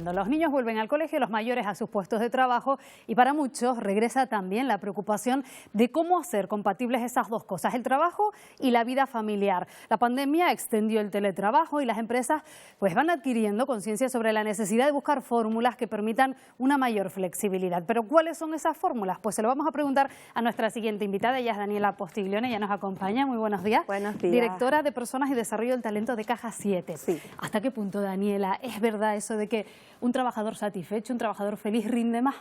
Los niños vuelven al colegio, los mayores a sus puestos de trabajo y para muchos regresa también la preocupación de cómo hacer compatibles esas dos cosas, el trabajo y la vida familiar. La pandemia extendió el teletrabajo y las empresas pues van adquiriendo conciencia sobre la necesidad de buscar fórmulas que permitan una mayor flexibilidad. ¿Pero cuáles son esas fórmulas? Pues se lo vamos a preguntar a nuestra siguiente invitada, ella es Daniela Postiglione, ella nos acompaña. Muy buenos días. Buenos días. Directora de Personas y Desarrollo del Talento de Caja 7. Sí. ¿Hasta qué punto, Daniela, es verdad eso de que un trabajador satisfecho, un trabajador feliz rinde más?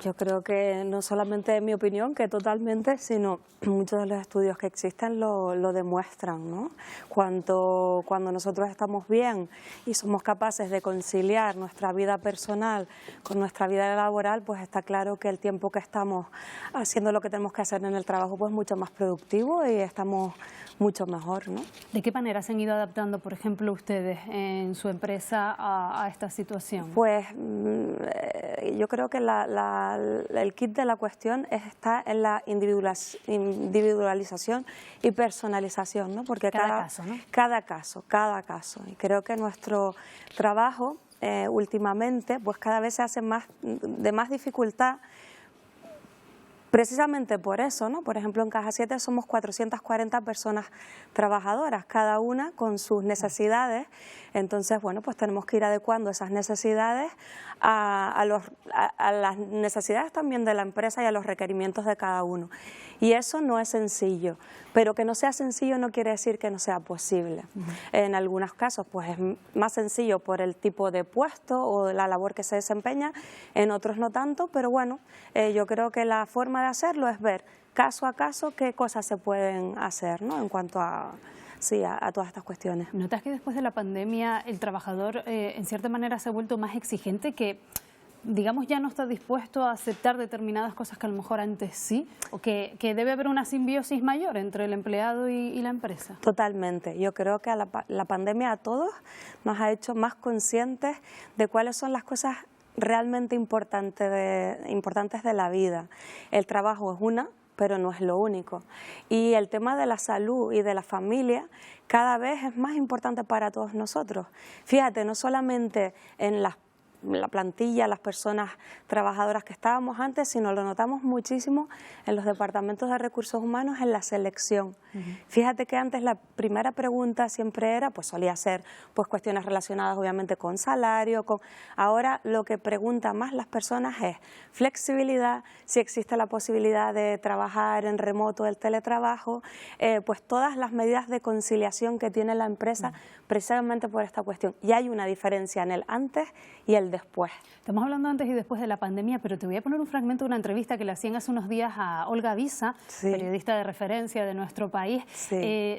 Yo creo que no solamente en mi opinión, que totalmente, sino muchos de los estudios que existen lo demuestran, ¿no? Cuando nosotros estamos bien y somos capaces de conciliar nuestra vida personal con nuestra vida laboral, pues está claro que el tiempo que estamos haciendo lo que tenemos que hacer en el trabajo pues mucho más productivo y estamos mucho mejor, ¿no? ¿De qué manera se han ido adaptando, por ejemplo, ustedes en su empresa a esta situación? Pues yo creo que el kit de la cuestión está en la individualización y personalización, ¿no? Porque cada caso. Y creo que nuestro trabajo últimamente pues cada vez se hace de más dificultad. Precisamente por eso, ¿no? Por ejemplo, en Caja 7 somos 440 personas trabajadoras, cada una con sus necesidades. Entonces, bueno, pues tenemos que ir adecuando esas necesidades a las necesidades también de la empresa y a los requerimientos de cada uno. Y eso no es sencillo, pero que no sea sencillo no quiere decir que no sea posible. En algunos casos, pues es más sencillo por el tipo de puesto o la labor que se desempeña, en otros no tanto, pero bueno, yo creo que la forma de hacerlo es ver caso a caso qué cosas se pueden hacer, ¿no? En cuanto a todas estas cuestiones. ¿Notas que después de la pandemia el trabajador en cierta manera se ha vuelto más exigente, que digamos ya no está dispuesto a aceptar determinadas cosas que a lo mejor antes sí, o que debe haber una simbiosis mayor entre el empleado y la empresa? Totalmente. Yo creo que la pandemia a todos nos ha hecho más conscientes de cuáles son las cosas realmente importantes de la vida. El trabajo es una, pero no es lo único. Y el tema de la salud y de la familia cada vez es más importante para todos nosotros. Fíjate, no solamente en la plantilla, las personas trabajadoras que estábamos antes, sino lo notamos muchísimo en los departamentos de recursos humanos en la selección. Fíjate que antes la primera pregunta siempre era, pues solía ser pues cuestiones relacionadas obviamente con salario, ahora lo que preguntan más las personas es flexibilidad, si existe la posibilidad de trabajar en remoto, el teletrabajo, pues todas las medidas de conciliación que tiene la empresa precisamente por esta cuestión. Y hay una diferencia en el antes y el después. Estamos hablando antes y después de la pandemia, pero te voy a poner un fragmento de una entrevista que le hacían hace unos días a Olga Visa, periodista de referencia de nuestro país,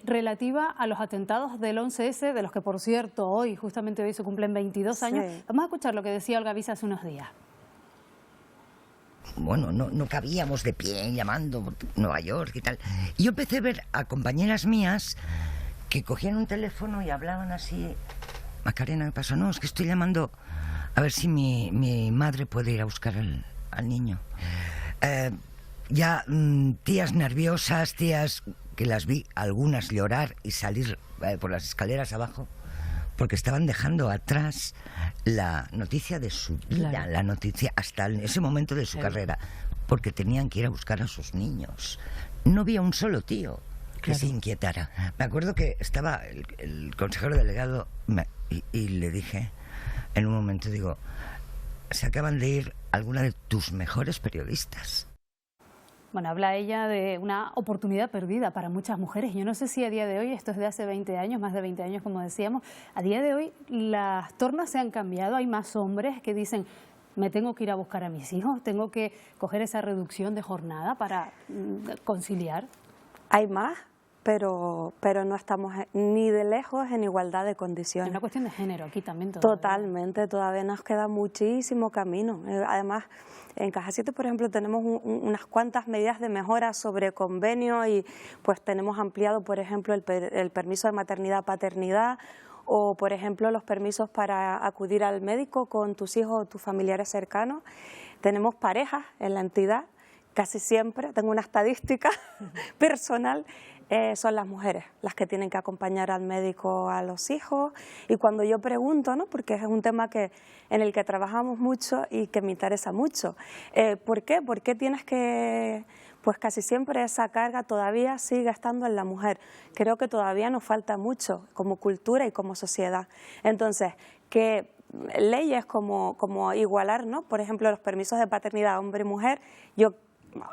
relativa a los atentados del 11S, de los que por cierto justamente hoy se cumplen 22 años. Vamos a escuchar lo que decía Olga Visa hace unos días. Bueno, no cabíamos de pie llamando Nueva York y tal. Y yo empecé a ver a compañeras mías que cogían un teléfono y hablaban así. Macarena, ¿qué pasó? No, es que estoy llamando a ver si mi madre puede ir a buscar al niño. Tías nerviosas, tías que las vi algunas llorar y salir por las escaleras abajo porque estaban dejando atrás la noticia de su vida, la noticia hasta ese momento de su carrera, porque tenían que ir a buscar a sus niños. No había un solo tío que se inquietara. Me acuerdo que estaba el consejero delegado y le dije en un momento, digo, se acaban de ir alguna de tus mejores periodistas. Bueno, habla ella de una oportunidad perdida para muchas mujeres. Yo no sé si a día de hoy, esto es de hace 20 años, más de 20 años como decíamos, a día de hoy las tornas se han cambiado, hay más hombres que dicen, me tengo que ir a buscar a mis hijos, tengo que coger esa reducción de jornada para conciliar. Hay más, pero no estamos ni de lejos en igualdad de condiciones. Es una cuestión de género aquí también todavía. Totalmente, todavía nos queda muchísimo camino. Además, en Caja 7, por ejemplo, tenemos unas cuantas medidas de mejora sobre convenio y pues tenemos ampliado, por ejemplo, el permiso de maternidad-paternidad o, por ejemplo, los permisos para acudir al médico con tus hijos o tus familiares cercanos. Tenemos parejas en la entidad, casi siempre, tengo una estadística personal, son las mujeres las que tienen que acompañar al médico a los hijos. Y cuando yo pregunto, ¿no?, porque es un tema en el que trabajamos mucho y que me interesa mucho, ¿por qué? ¿Por qué tienes que...? Pues casi siempre esa carga todavía sigue estando en la mujer. Creo que todavía nos falta mucho como cultura y como sociedad. Entonces, que leyes como igualar, ¿no?, por ejemplo, los permisos de paternidad hombre y mujer, yo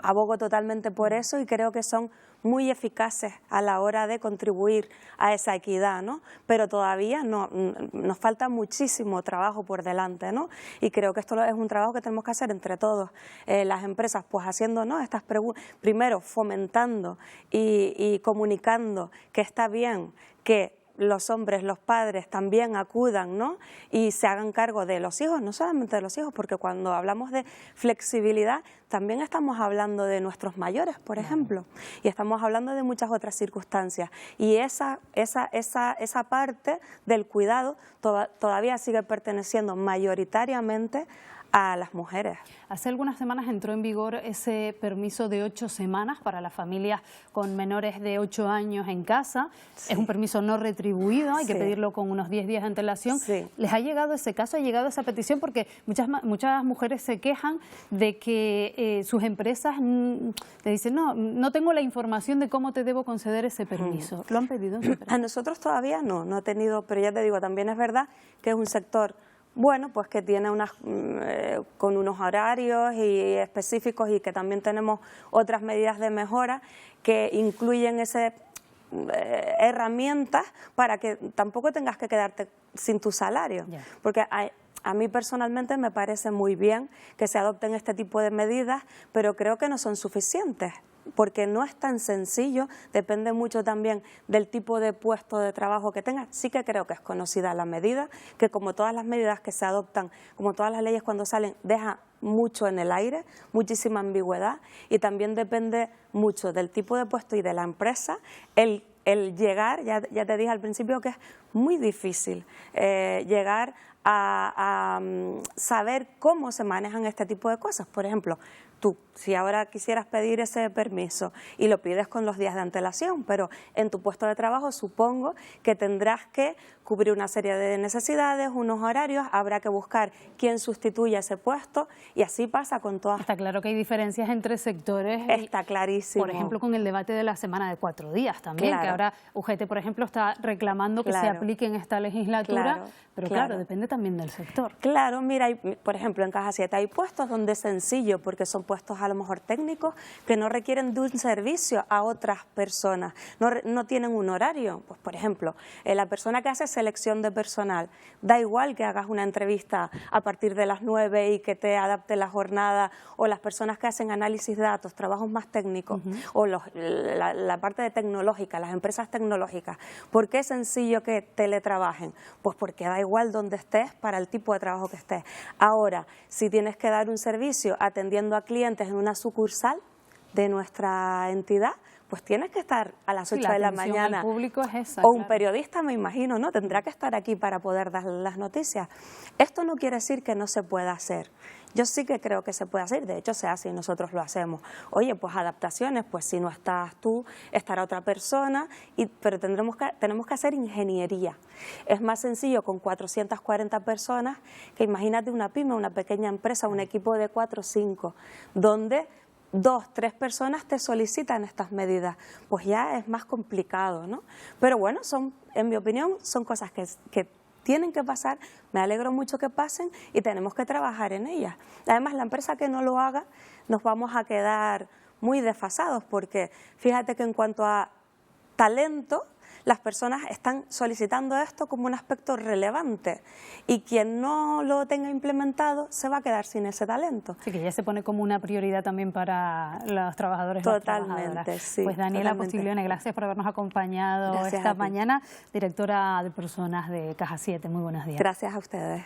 abogo totalmente por eso y creo que son muy eficaces a la hora de contribuir a esa equidad, ¿no? Pero todavía nos falta muchísimo trabajo por delante, ¿no? Y creo que esto es un trabajo que tenemos que hacer entre todos, las empresas, pues haciendo, ¿no?, estas preguntas, primero fomentando y comunicando que está bien que los hombres, los padres también acudan, ¿no?, y se hagan cargo de los hijos, no solamente de los hijos, porque cuando hablamos de flexibilidad también estamos hablando de nuestros mayores, por ejemplo, y estamos hablando de muchas otras circunstancias. Y esa parte del cuidado todavía sigue perteneciendo mayoritariamente a las mujeres. Hace algunas semanas entró en vigor ese permiso de 8 semanas para las familias con menores de 8 años en casa. Sí. Es un permiso no retribuido, hay que pedirlo con unos 10 días de antelación. Sí. ¿Les ha llegado ese caso, ha llegado esa petición? Porque muchas mujeres se quejan de que sus empresas le dicen, no tengo la información de cómo te debo conceder ese permiso. ¿Lo han pedido en su empresa? A nosotros todavía no he tenido, pero ya te digo, también es verdad que es un sector bueno, pues que tiene con unos horarios específicos y que también tenemos otras medidas de mejora que incluyen herramientas para que tampoco tengas que quedarte sin tu salario. Yeah. Porque a mí personalmente me parece muy bien que se adopten este tipo de medidas, pero creo que no son suficientes, porque no es tan sencillo, depende mucho también del tipo de puesto de trabajo que tengas. Sí que creo que es conocida la medida, que como todas las medidas que se adoptan, como todas las leyes cuando salen, deja mucho en el aire, muchísima ambigüedad, y también depende mucho del tipo de puesto y de la empresa, el llegar, ya te dije al principio que es muy difícil llegar a saber cómo se manejan este tipo de cosas. Por ejemplo, tú, si ahora quisieras pedir ese permiso y lo pides con los días de antelación, pero en tu puesto de trabajo supongo que tendrás que cubrir una serie de necesidades, unos horarios, habrá que buscar quién sustituya ese puesto y así pasa con todas. Está claro que hay diferencias entre sectores. Está clarísimo. Por ejemplo, con el debate de la semana de 4 días también, claro, que ahora UGT, por ejemplo, está reclamando que se aplique en esta legislatura, pero claro, depende también del sector. Claro, mira, por ejemplo, en Caja 7 hay puestos donde es sencillo, porque son puestos a lo mejor técnicos que no requieren de un servicio a otras personas, no tienen un horario. Pues por ejemplo, la persona que hace selección de personal, da igual que hagas una entrevista a partir de las 9 y que te adapte la jornada, o las personas que hacen análisis de datos, trabajos más técnicos, o la parte tecnológica, las empresas tecnológicas. ¿Por qué es sencillo que teletrabajen? Pues porque da igual donde estés para el tipo de trabajo que estés. Ahora, si tienes que dar un servicio atendiendo a clientes en una sucursal de nuestra entidad, pues tienes que estar a las 8 de la mañana. Al público es esa, o un periodista, me imagino, ¿no? Tendrá que estar aquí para poder dar las noticias. Esto no quiere decir que no se pueda hacer. Yo sí que creo que se puede hacer, de hecho se hace y nosotros lo hacemos. Oye, pues adaptaciones, pues si no estás tú, estará otra persona, pero tenemos que hacer ingeniería. Es más sencillo con 440 personas que imagínate una pyme, una pequeña empresa, un equipo de 4 o 5, donde 2, 3 personas te solicitan estas medidas, pues ya es más complicado, ¿no? Pero bueno, en mi opinión, son cosas que tienen que pasar, me alegro mucho que pasen y tenemos que trabajar en ellas. Además, la empresa que no lo haga, nos vamos a quedar muy desfasados, porque fíjate que en cuanto a talento, las personas están solicitando esto como un aspecto relevante y quien no lo tenga implementado se va a quedar sin ese talento. Sí, que ya se pone como una prioridad también para los trabajadores. Totalmente, sí. Pues Daniela Postiglione, gracias por habernos acompañado esta mañana, directora de personas de Caja 7. Muy buenos días. Gracias a ustedes.